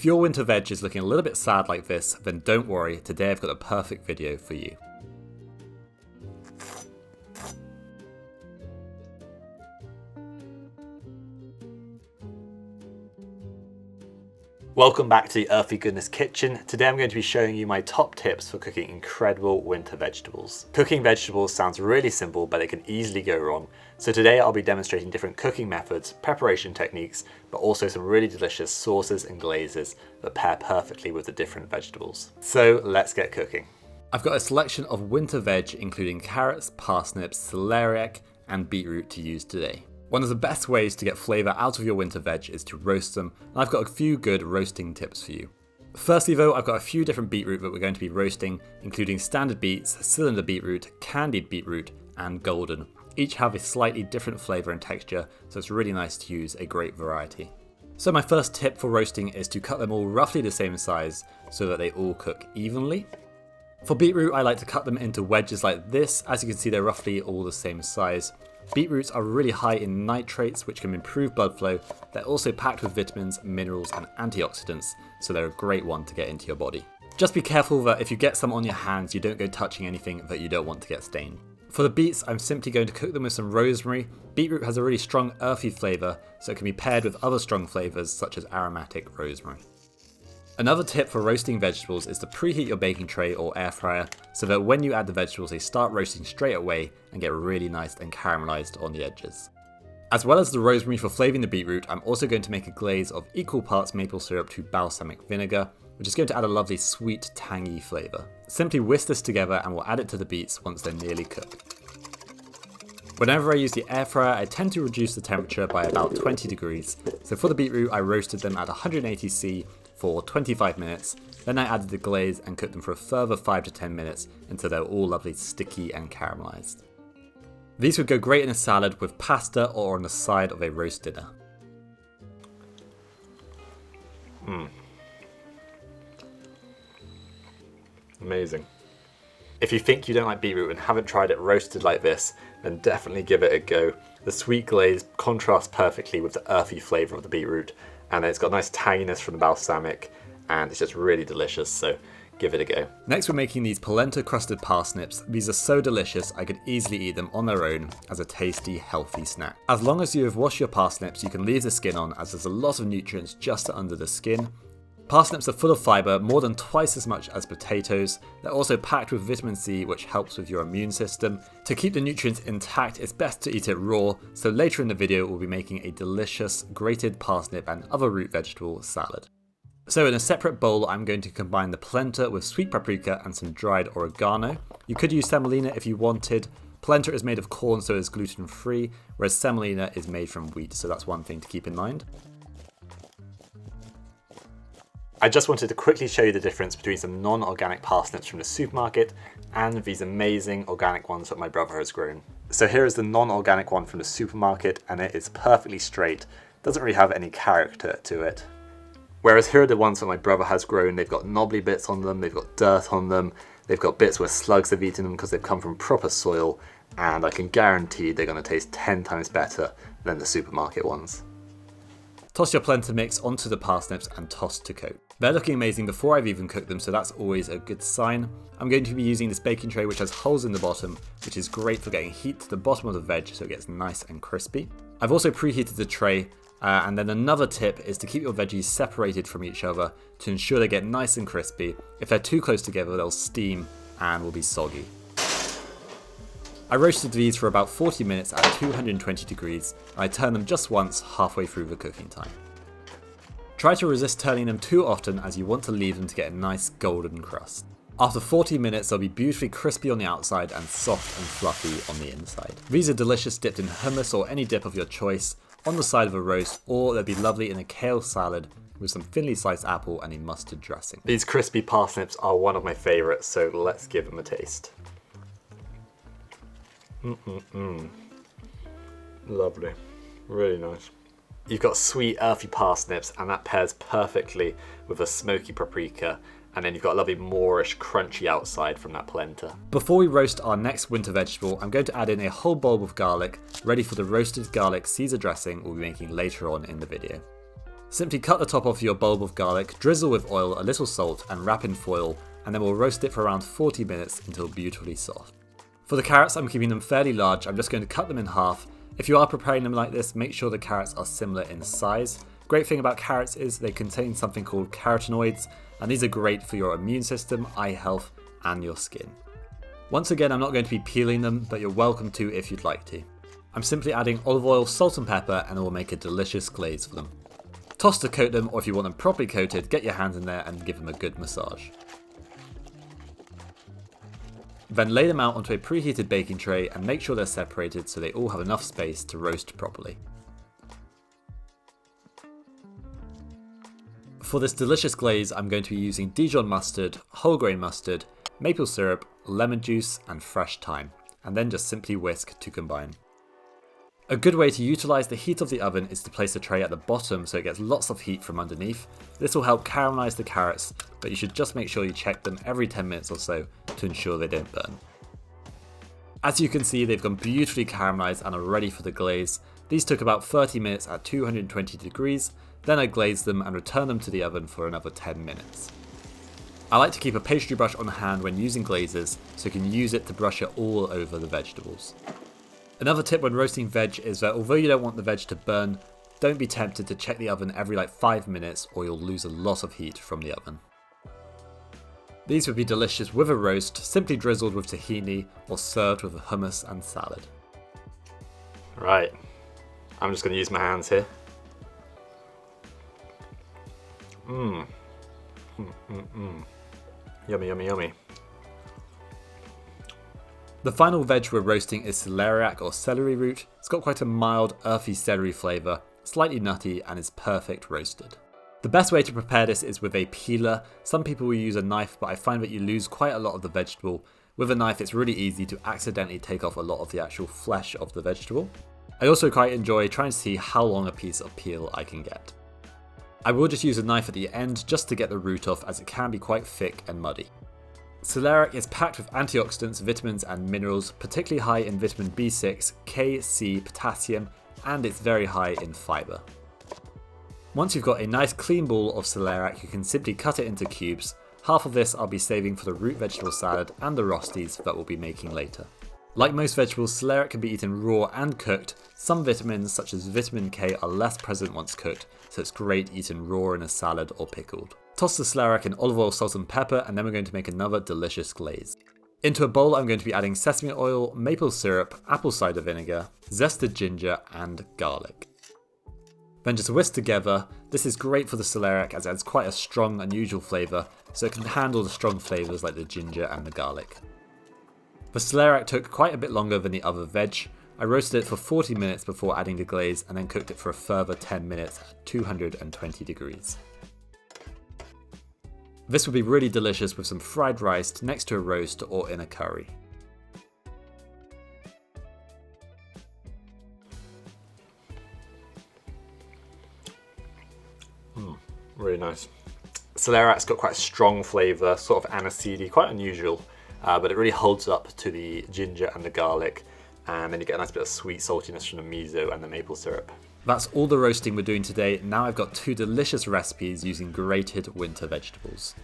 If your winter veg is looking a little bit sad like this, then don't worry, today I've got a perfect video for you. Welcome back to the Earthy Goodness Kitchen. Today I'm going to be showing you my top tips for cooking incredible winter vegetables. Cooking vegetables sounds really simple, but it can easily go wrong. So today I'll be demonstrating different cooking methods, preparation techniques, but also some really delicious sauces and glazes that pair perfectly with the different vegetables. So let's get cooking. I've got a selection of winter veg including carrots, parsnips, celeriac, and beetroot to use today. One of the best ways to get flavour out of your winter veg is to roast them, and I've got a few good roasting tips for you. Firstly though, I've got a few different beetroot that we're going to be roasting, including standard beets, cylinder beetroot, candied beetroot, and golden. Each have a slightly different flavour and texture, so it's really nice to use a great variety. So my first tip for roasting is to cut them all roughly the same size so that they all cook evenly. For beetroot, I like to cut them into wedges like this. As you can see, they're roughly all the same size. Beetroots are really high in nitrates, which can improve blood flow. They're also packed with vitamins, minerals, and antioxidants, so they're a great one to get into your body. Just be careful that if you get some on your hands, you don't go touching anything that you don't want to get stained. For the beets, I'm simply going to cook them with some rosemary. Beetroot has a really strong earthy flavour, so it can be paired with other strong flavours such as aromatic rosemary. Another tip for roasting vegetables is to preheat your baking tray or air fryer so that when you add the vegetables they start roasting straight away and get really nice and caramelized on the edges. As well as the rosemary for flavouring the beetroot, I'm also going to make a glaze of equal parts maple syrup to balsamic vinegar, which is going to add a lovely sweet tangy flavour. Simply whisk this together and we'll add it to the beets once they're nearly cooked. Whenever I use the air fryer, I tend to reduce the temperature by about 20 degrees. So for the beetroot, I roasted them at 180°C for 25 minutes. Then I added the glaze and cooked them for a further 5 to 10 minutes until they're all lovely sticky and caramelized. These would go great in a salad with pasta or on the side of a roast dinner. Amazing. If you think you don't like beetroot and haven't tried it roasted like this, then definitely give it a go. The sweet glaze contrasts perfectly with the earthy flavour of the beetroot, and it's got nice tanginess from the balsamic, and it's just really delicious, so give it a go. Next we're making these polenta crusted parsnips. These are so delicious I could easily eat them on their own as a tasty, healthy snack. As long as you have washed your parsnips, you can leave the skin on as there's a lot of nutrients just under the skin. Parsnips are full of fibre, more than twice as much as potatoes. They're also packed with vitamin C, which helps with your immune system. To keep the nutrients intact, it's best to eat it raw, so later in the video we'll be making a delicious grated parsnip and other root vegetable salad. So in a separate bowl I'm going to combine the polenta with sweet paprika and some dried oregano. You could use semolina if you wanted. Polenta is made of corn, so it's gluten free, whereas semolina is made from wheat, so that's one thing to keep in mind. I just wanted to quickly show you the difference between some non-organic parsnips from the supermarket and these amazing organic ones that my brother has grown. So here is the non-organic one from the supermarket, and it is perfectly straight, doesn't really have any character to it. Whereas here are the ones that my brother has grown. They've got knobbly bits on them, they've got dirt on them, they've got bits where slugs have eaten them because they've come from proper soil, and I can guarantee they're going to taste 10 times better than the supermarket ones. Toss your polenta mix onto the parsnips and toss to coat. They're looking amazing before I've even cooked them, so that's always a good sign. I'm going to be using this baking tray which has holes in the bottom, which is great for getting heat to the bottom of the veg so it gets nice and crispy. I've also preheated the tray, and then another tip is to keep your veggies separated from each other to ensure they get nice and crispy. If they're too close together, they'll steam and will be soggy. I roasted these for about 40 minutes at 220 degrees, and I turned them just once halfway through the cooking time. Try to resist turning them too often as you want to leave them to get a nice golden crust. After 40 minutes they'll be beautifully crispy on the outside and soft and fluffy on the inside. These are delicious dipped in hummus or any dip of your choice, on the side of a roast, or they'll be lovely in a kale salad with some thinly sliced apple and a mustard dressing. These crispy parsnips are one of my favourites, so let's give them a taste. Lovely, really nice. You've got sweet earthy parsnips and that pairs perfectly with a smoky paprika, and then you've got a lovely moorish crunchy outside from that polenta. Before we roast our next winter vegetable, I'm going to add in a whole bulb of garlic, ready for the roasted garlic Caesar dressing we'll be making later on in the video. Simply cut the top off your bulb of garlic, drizzle with oil, a little salt, and wrap in foil, and then we'll roast it for around 40 minutes until beautifully soft. For the carrots, I'm keeping them fairly large. I'm just going to cut them in half. If you are preparing them like this, make sure the carrots are similar in size. Great thing about carrots is they contain something called carotenoids, and these are great for your immune system, eye health, and your skin. Once again, I'm not going to be peeling them, but you're welcome to if you'd like to. I'm simply adding olive oil, salt and pepper, and it will make a delicious glaze for them. Toss to coat them, or if you want them properly coated, get your hands in there and give them a good massage. Then lay them out onto a preheated baking tray and make sure they're separated so they all have enough space to roast properly. For this delicious glaze, I'm going to be using Dijon mustard, wholegrain mustard, maple syrup, lemon juice, and fresh thyme, and then just simply whisk to combine. A good way to utilise the heat of the oven is to place the tray at the bottom so it gets lots of heat from underneath. This will help caramelise the carrots, but you should just make sure you check them every 10 minutes or so to ensure they don't burn. As you can see, they've gone beautifully caramelised and are ready for the glaze. These took about 30 minutes at 220 degrees, then I glazed them and returned them to the oven for another 10 minutes. I like to keep a pastry brush on hand when using glazes so you can use it to brush it all over the vegetables. Another tip when roasting veg is that although you don't want the veg to burn, don't be tempted to check the oven every 5 minutes or you'll lose a lot of heat from the oven. These would be delicious with a roast, simply drizzled with tahini or served with a hummus and salad. Right, I'm just going to use my hands here. Yummy, yummy, yummy. The final veg we're roasting is celeriac or celery root. It's got quite a mild, earthy celery flavour, slightly nutty, and is perfect roasted. The best way to prepare this is with a peeler. Some people will use a knife, but I find that you lose quite a lot of the vegetable. With a knife, it's really easy to accidentally take off a lot of the actual flesh of the vegetable. I also quite enjoy trying to see how long a piece of peel I can get. I will just use a knife at the end just to get the root off, as it can be quite thick and muddy. Celeriac is packed with antioxidants, vitamins and minerals, particularly high in vitamin B6, K, C, potassium, and it's very high in fibre. Once you've got a nice clean ball of celeriac, you can simply cut it into cubes. Half of this I'll be saving for the root vegetable salad and the rostis that we'll be making later. Like most vegetables, celeriac can be eaten raw and cooked. Some vitamins, such as vitamin K, are less present once cooked, so it's great eaten raw in a salad or pickled. Toss the celeriac in olive oil, salt and pepper, and then we're going to make another delicious glaze. Into a bowl I'm going to be adding sesame oil, maple syrup, apple cider vinegar, zested ginger and garlic. Then just whisk together. This is great for the celeriac as it adds quite a strong, unusual flavour, so it can handle the strong flavours like the ginger and the garlic. The celeriac took quite a bit longer than the other veg. I roasted it for 40 minutes before adding the glaze and then cooked it for a further 10 minutes at 220 degrees. This would be really delicious with some fried rice next to a roast or in a curry. Really nice. Celerac's got quite a strong flavour, sort of aniseedy, quite unusual, but it really holds up to the ginger and the garlic, and then you get a nice bit of sweet saltiness from the miso and the maple syrup. That's all the roasting we're doing today. Now I've got 2 delicious recipes using grated winter vegetables.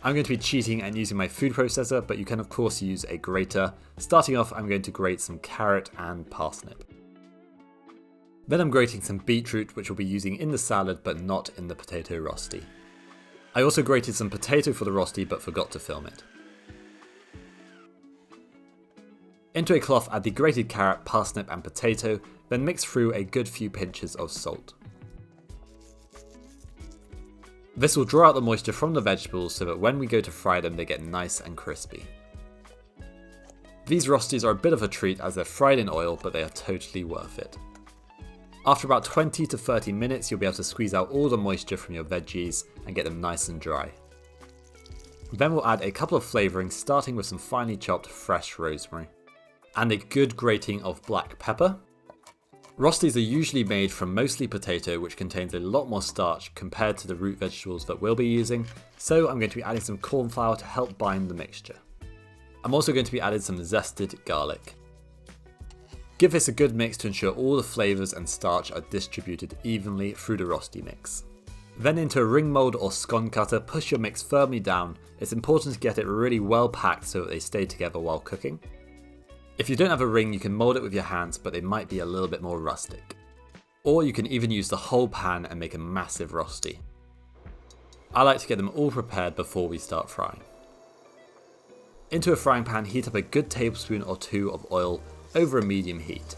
I'm going to be cheating and using my food processor, but you can of course use a grater. Starting off, I'm going to grate some carrot and parsnip. Then I'm grating some beetroot, which we'll be using in the salad but not in the potato rosti. I also grated some potato for the rosti but forgot to film it. Into a cloth add the grated carrot, parsnip and potato, then mix through a good few pinches of salt. This will draw out the moisture from the vegetables so that when we go to fry them they get nice and crispy. These rostis are a bit of a treat as they're fried in oil, but they are totally worth it. After about 20 to 30 minutes you'll be able to squeeze out all the moisture from your veggies and get them nice and dry. Then we'll add a couple of flavourings, starting with some finely chopped fresh rosemary. And a good grating of black pepper. Rostis are usually made from mostly potato, which contains a lot more starch compared to the root vegetables that we'll be using, so I'm going to be adding some corn flour to help bind the mixture. I'm also going to be adding some zested garlic. Give this a good mix to ensure all the flavours and starch are distributed evenly through the rosti mix. Then into a ring mold or scone cutter, push your mix firmly down. It's important to get it really well packed so that they stay together while cooking. If you don't have a ring, you can mold it with your hands, but they might be a little bit more rustic. Or you can even use the whole pan and make a massive rosti. I like to get them all prepared before we start frying. Into a frying pan, heat up a good tablespoon or two of oil over a medium heat.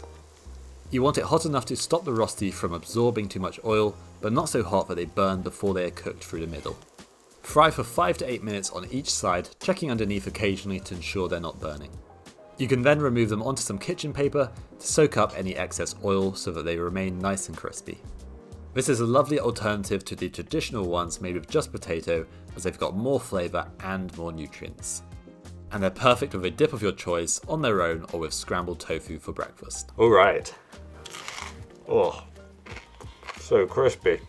You want it hot enough to stop the rosti from absorbing too much oil, but not so hot that they burn before they are cooked through the middle. Fry for 5 to 8 minutes on each side, checking underneath occasionally to ensure they're not burning. You can then remove them onto some kitchen paper to soak up any excess oil so that they remain nice and crispy. This is a lovely alternative to the traditional ones made with just potato, as they've got more flavour and more nutrients. And they're perfect with a dip of your choice on their own or with scrambled tofu for breakfast. Alright. Oh, so crispy.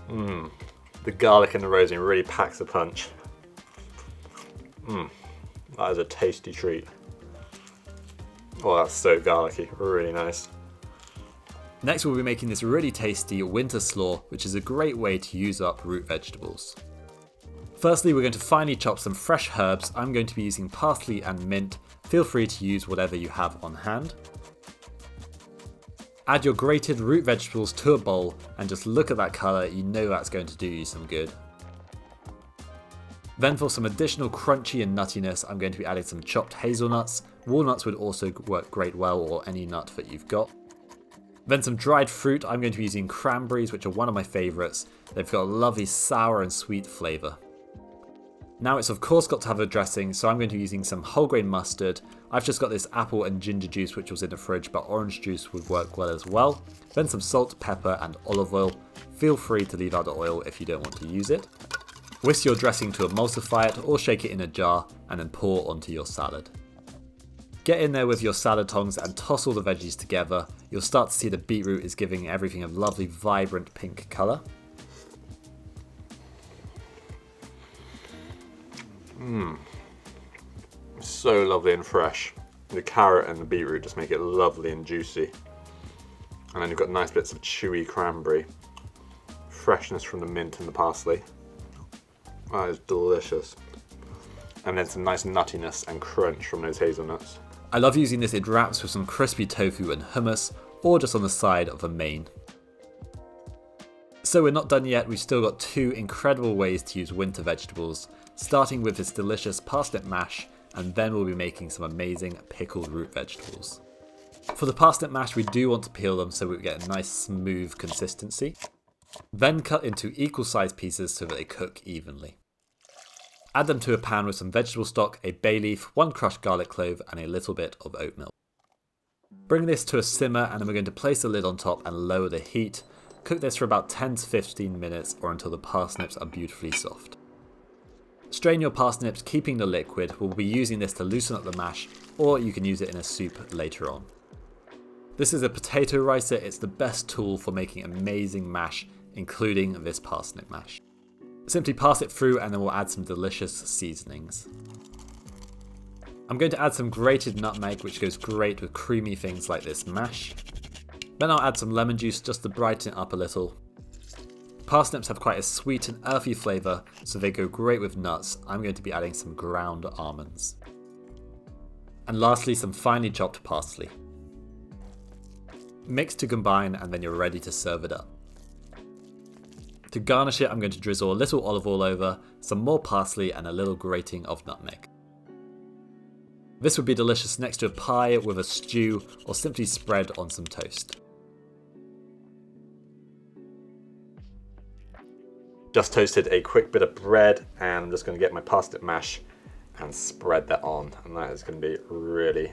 The garlic and the rosemary really packs a punch. That is a tasty treat. Oh, that's so garlicky, really nice. Next we'll be making this really tasty winter slaw, which is a great way to use up root vegetables. Firstly, we're going to finely chop some fresh herbs. I'm going to be using parsley and mint. Feel free to use whatever you have on hand. Add your grated root vegetables to a bowl and just look at that colour, you know that's going to do you some good. Then for some additional crunchy and nuttiness, I'm going to be adding some chopped hazelnuts. Walnuts would also work great well, or any nut that you've got. Then some dried fruit. I'm going to be using cranberries, which are one of my favourites. They've got a lovely sour and sweet flavour. Now it's of course got to have a dressing, so I'm going to be using some wholegrain mustard. I've just got this apple and ginger juice which was in the fridge, but orange juice would work well as well. Then some salt, pepper and olive oil. Feel free to leave out the oil if you don't want to use it. Whisk your dressing to emulsify it or shake it in a jar and then pour onto your salad. Get in there with your salad tongs and toss all the veggies together. You'll start to see the beetroot is giving everything a lovely vibrant pink colour. So lovely and fresh. The carrot and the beetroot just make it lovely and juicy. And then you've got nice bits of chewy cranberry. Freshness from the mint and the parsley. That is delicious. And then some nice nuttiness and crunch from those hazelnuts. I love using this in wraps with some crispy tofu and hummus, or just on the side of a main. So we're not done yet, we've still got 2 incredible ways to use winter vegetables, starting with this delicious parsnip mash, and then we'll be making some amazing pickled root vegetables. For the parsnip mash, we do want to peel them so we get a nice smooth consistency. Then cut into equal sized pieces so that they cook evenly. Add them to a pan with some vegetable stock, a bay leaf, 1 crushed garlic clove and a little bit of oat milk. Bring this to a simmer and then we're going to place the lid on top and lower the heat. Cook this for about 10 to 15 minutes or until the parsnips are beautifully soft. Strain your parsnips, keeping the liquid. We'll be using this to loosen up the mash, or you can use it in a soup later on. This is a potato ricer. It's the best tool for making amazing mash, including this parsnip mash. Simply pass it through and then we'll add some delicious seasonings. I'm going to add some grated nutmeg, which goes great with creamy things like this mash. Then I'll add some lemon juice just to brighten it up a little. Parsnips have quite a sweet and earthy flavour, so they go great with nuts. I'm going to be adding some ground almonds. And lastly, some finely chopped parsley. Mix to combine and then you're ready to serve it up. To garnish it, I'm going to drizzle a little olive oil over, some more parsley and a little grating of nutmeg. This would be delicious next to a pie, with a stew, or simply spread on some toast. Just toasted a quick bit of bread and I'm just going to get my parsnip mash and spread that on, and that is going to be really,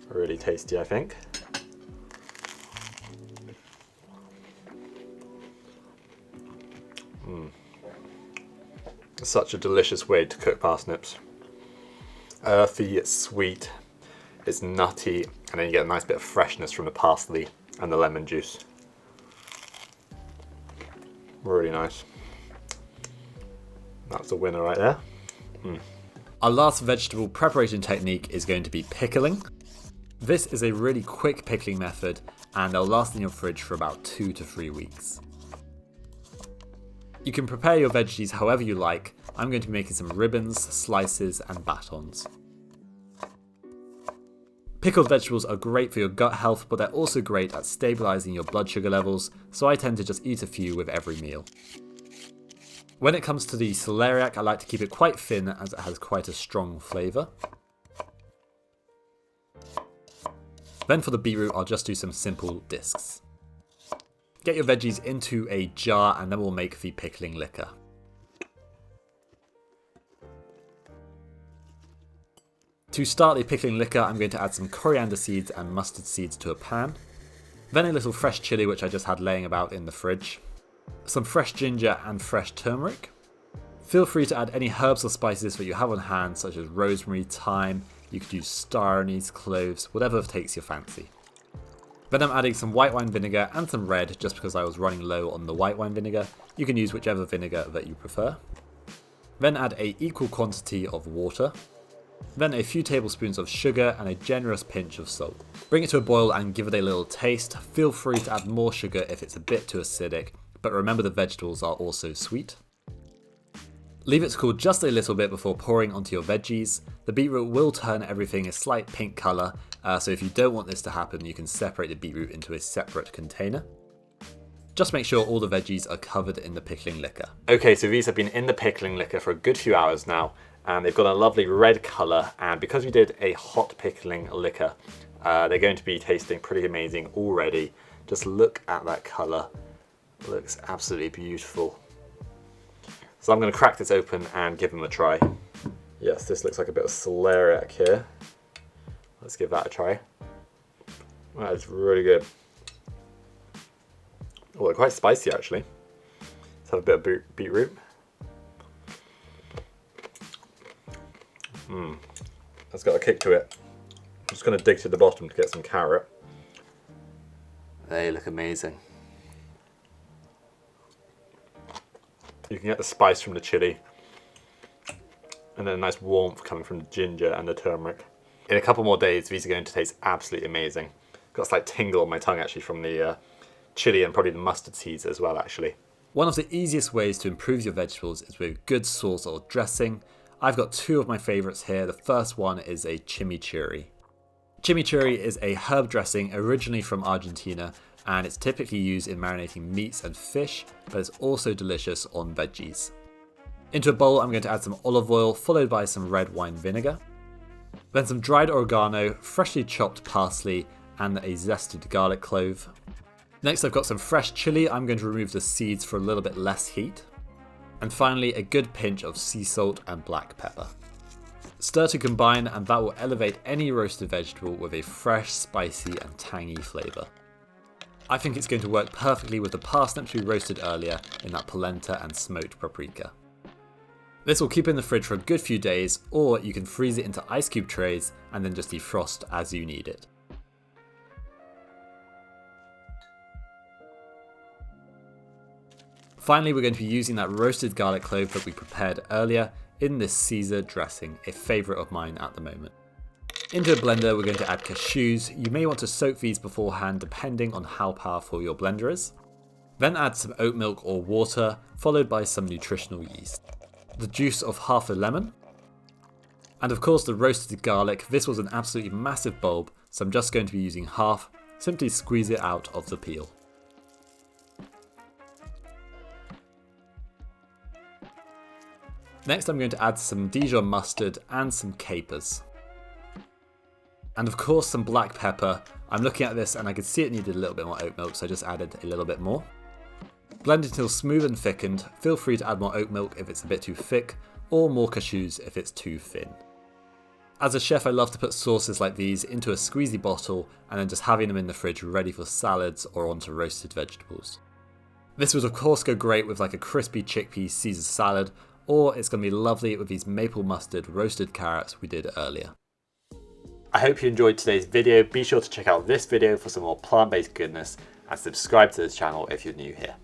really tasty, I think. Such a delicious way to cook parsnips. Earthy, it's sweet, it's nutty, and then you get a nice bit of freshness from the parsley and the lemon juice. Really nice. That's a winner right there. Our last vegetable preparation technique is going to be pickling. This is a really quick pickling method and they'll last in your fridge for about 2 to 3 weeks. You can prepare your veggies however you like. I'm going to be making some ribbons, slices and batons. Pickled vegetables are great for your gut health, but they're also great at stabilising your blood sugar levels, so I tend to just eat a few with every meal. When it comes to the celeriac, I like to keep it quite thin as it has quite a strong flavour. Then for the beetroot, I'll just do some simple discs. Get your veggies into a jar and then we'll make the pickling liquor. To start the pickling liquor, I'm going to add some coriander seeds and mustard seeds to a pan. Then a little fresh chilli, which I just had laying about in the fridge. Some fresh ginger and fresh turmeric. Feel free to add any herbs or spices that you have on hand, such as rosemary, thyme. You could use star anise, cloves, whatever takes your fancy. Then I'm adding some white wine vinegar and some red, just because I was running low on the white wine vinegar. You can use whichever vinegar that you prefer. Then add an equal quantity of water. Then a few tablespoons of sugar and a generous pinch of salt. Bring it to a boil and give it a little taste. Feel free to add more sugar if it's a bit too acidic, but remember the vegetables are also sweet. Leave it to cool just a little bit before pouring onto your veggies. The beetroot will turn everything a slight pink colour, so if you don't want this to happen, you can separate the beetroot into a separate container. Just make sure all the veggies are covered in the pickling liquor. Okay, so these have been in the pickling liquor for a good few hours now, and they've got a lovely red colour, and because we did a hot pickling liquor, they're going to be tasting pretty amazing already. Just look at that colour. It looks absolutely beautiful. So I'm going to crack this open and give them a try. Yes, this looks like a bit of celeriac here. Let's give that a try. That is really good. Oh, they're quite spicy actually. Let's have a bit of beetroot. That's got a kick to it. I'm just going to dig to the bottom to get some carrot. They look amazing. You can get the spice from the chili, and then a nice warmth coming from the ginger and the turmeric. In a couple more days, these are going to taste absolutely amazing. Got a slight tingle on my tongue actually from the chili and probably the mustard seeds as well actually. One of the easiest ways to improve your vegetables is with good sauce or dressing. I've got two of my favourites here. The first one is a chimichurri. Chimichurri is a herb dressing originally from Argentina, and it's typically used in marinating meats and fish, but it's also delicious on veggies. Into a bowl, I'm going to add some olive oil, followed by some red wine vinegar. Then some dried oregano, freshly chopped parsley, and a zested garlic clove. Next, I've got some fresh chili. I'm going to remove the seeds for a little bit less heat. And finally, a good pinch of sea salt and black pepper. Stir to combine, and that will elevate any roasted vegetable with a fresh, spicy, and tangy flavour. I think it's going to work perfectly with the parsnips we roasted earlier in that polenta and smoked paprika. This will keep in the fridge for a good few days, or you can freeze it into ice cube trays and then just defrost as you need it. Finally, we're going to be using that roasted garlic clove that we prepared earlier in this Caesar dressing, a favourite of mine at the moment. Into a blender, we're going to add cashews. You may want to soak these beforehand depending on how powerful your blender is. Then add some oat milk or water, followed by some nutritional yeast. The juice of half a lemon. And of course the roasted garlic. This was an absolutely massive bulb, so I'm just going to be using half. Simply squeeze it out of the peel. Next I'm going to add some Dijon mustard and some capers. And of course some black pepper. I'm looking at this and I could see it needed a little bit more oat milk, so I just added a little bit more. Blend until smooth and thickened. Feel free to add more oat milk if it's a bit too thick, or more cashews if it's too thin. As a chef, I love to put sauces like these into a squeezy bottle and then just having them in the fridge ready for salads or onto roasted vegetables. This would of course go great with like a crispy chickpea Caesar salad, or it's going to be lovely with these maple mustard roasted carrots we did earlier. I hope you enjoyed today's video. Be sure to check out this video for some more plant-based goodness and subscribe to this channel if you're new here.